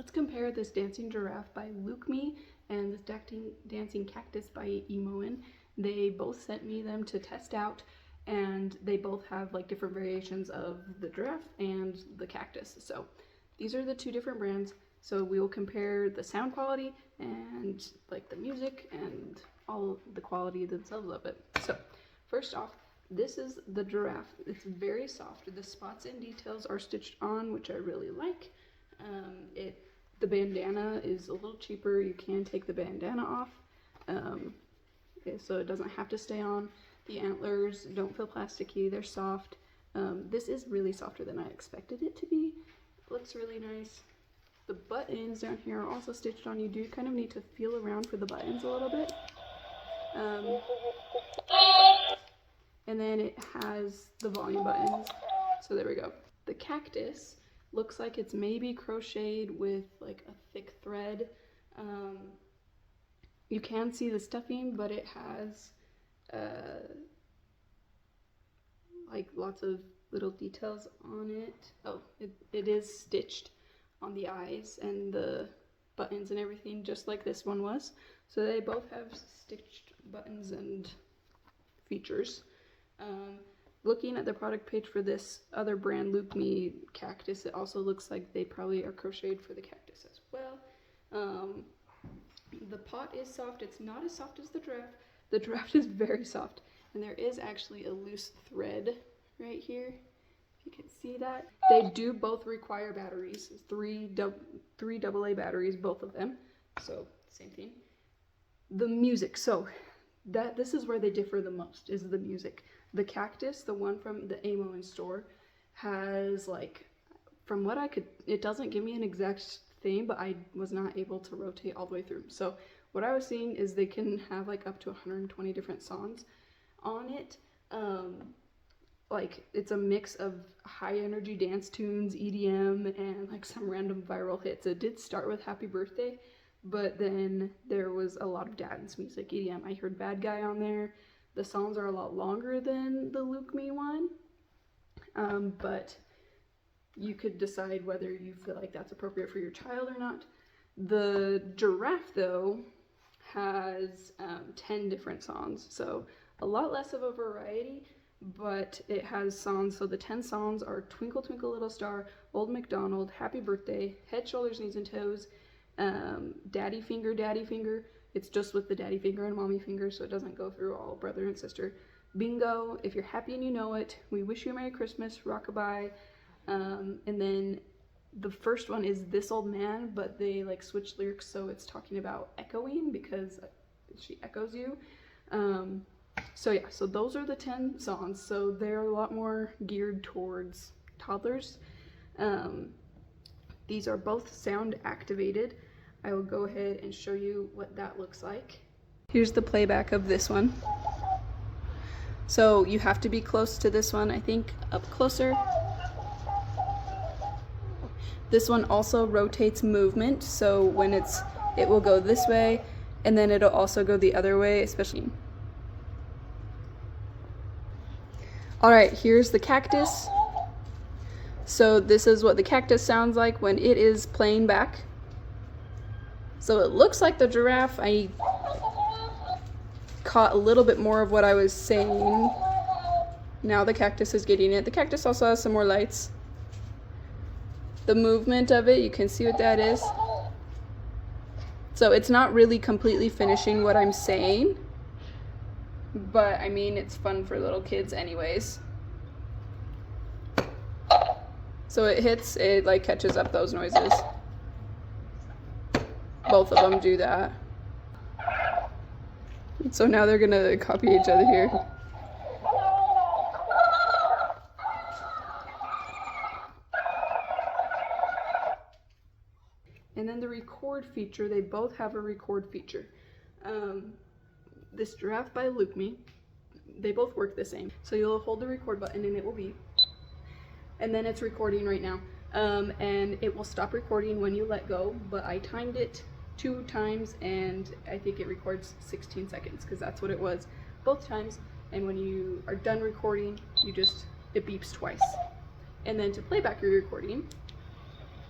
Let's compare this Dancing Giraffe by Luke Me and this Dancing Cactus by Emoin. They both sent me them to test out, and they both have like different variations of the giraffe and the cactus. So these are the two different brands. So we will compare the sound quality and like the music and all the quality themselves of it. So first off, this is the Giraffe. It's very soft. The spots and details are stitched on, which I really like. The bandana is a little cheaper. You can take the bandana off, so it doesn't have to stay on. The antlers don't feel plasticky. They're soft. This is really softer than I expected it to be. It looks really nice. The buttons down here are also stitched on. You do kind of need to feel around for the buttons a little bit. And then it has the volume buttons. So there we go. The cactus looks like it's maybe crocheted with like a thick thread. You can see the stuffing, but it has like lots of little details on it. Oh, it is stitched on the eyes and the buttons and everything, just like this one was. So they both have stitched buttons and features. Looking at the product page for this other brand, Luke Me Cactus, it also looks like they probably are crocheted for the cactus as well. The pot is soft. It's not as soft as the giraffe. The giraffe is very soft, and there is actually a loose thread right here, if you can see that. They do both require batteries, three AA batteries, both of them, so same thing. The music, so this is where they differ the most, is the music. The cactus, the one from the Emoin store, has like, from what I could, it doesn't give me an exact thing, but I was not able to rotate all the way through. So what I was seeing is they can have like up to 120 different songs on it. Like it's a mix of high energy dance tunes, EDM, and like some random viral hits. It did start with Happy Birthday, but then there was a lot of dance music, EDM. I heard Bad Guy on there. The songs are a lot longer than the Luke Me one, but you could decide whether you feel like that's appropriate for your child or not. The Giraffe, though, has 10 different songs, so a lot less of a variety, but it has songs. So the 10 songs are Twinkle Twinkle Little Star, Old MacDonald, Happy Birthday, Head, Shoulders, Knees, and Toes, Daddy Finger, Daddy Finger. It's just with the daddy finger and mommy finger, so it doesn't go through all brother and sister. Bingo, If You're Happy and You Know It, We Wish You a Merry Christmas, Rockabye, and then the first one is This Old Man, but they like switched lyrics, so it's talking about echoing because she echoes you. So yeah, so those are the 10 songs, so they're a lot more geared towards toddlers. These are both sound activated. I will go ahead and show you what that looks like. Here's the playback of this one. So you have to be close to this one, I think, up closer. This one also rotates movement, so when it will go this way, and then it'll also go the other way, especially. All right, here's the cactus. So this is what the cactus sounds like when it is playing back. So it looks like the giraffe. I caught a little bit more of what I was saying. Now the cactus is getting it. The cactus also has some more lights. The movement of it, you can see what that is. So it's not really completely finishing what I'm saying, but I mean, it's fun for little kids anyways. So it hits, it like catches up those noises. Both of them do that. So now they're gonna copy each other here. And then the record feature, they both have a record feature. This Giraffe by Luke Me, they both work the same. So you'll hold the record button and it will beep. And then it's recording right now. And it will stop recording when you let go, but I timed it 2 times and I think it records 16 seconds because that's what it was both times. And when you are done recording, it beeps twice. And then to play back your recording,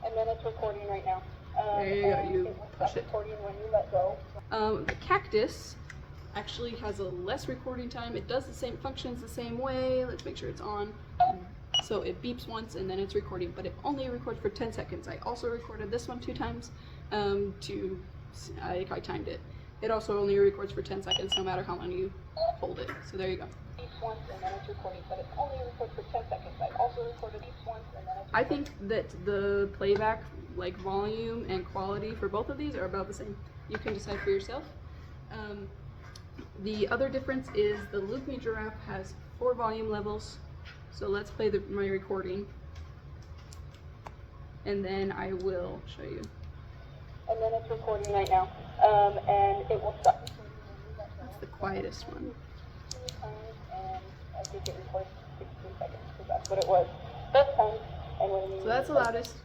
and then it's recording right now. There you go, you push it. The cactus actually has a less recording time. It does the same functions the same way. Let's make sure it's on. So it beeps once and then it's recording, but it only records for 10 seconds. I also recorded this one 2 times I timed it. It also only records for 10 seconds no matter how long you hold it. So there you go. Once and then it's recording, but it only records for 10 seconds. I also recorded each once and then it's I think that the playback volume and quality for both of these are about the same. You can decide for yourself. The other difference is the Look Me Giraffe has 4 volume levels. So let's play my recording, and then I will show you. And then it's recording right now, and it will stop. That's the quietest one. And I think it records 16 seconds, because that's what it was first time. So that's the loudest.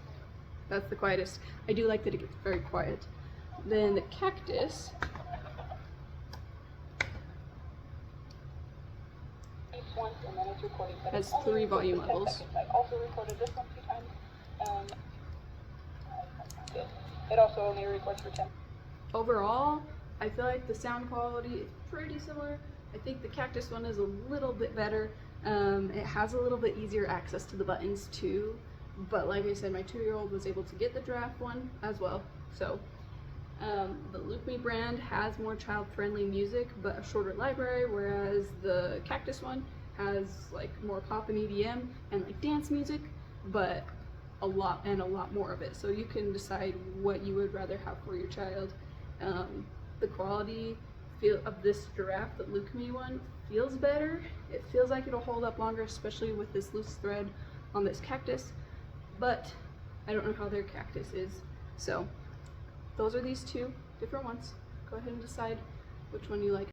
That's the quietest. I do like that it gets very quiet. Then the cactus has 3 volume levels. I also recorded this one 2 times. It also only records for 10. Overall, I feel like the sound quality is pretty similar. I think the cactus one is a little bit better. It has a little bit easier access to the buttons too. But like I said, my 2-year-old was able to get the Giraffe one as well. So the Look Me brand has more child-friendly music, but a shorter library, whereas the cactus one has more pop and EDM and dance music, but a lot more of it. So you can decide what you would rather have for your child. The quality of this Giraffe, the Look Me one, feels better. It feels like it'll hold up longer, especially with this loose thread on this cactus, but I don't know how their cactus is. So those are these 2 different ones. Go ahead and decide which one you like.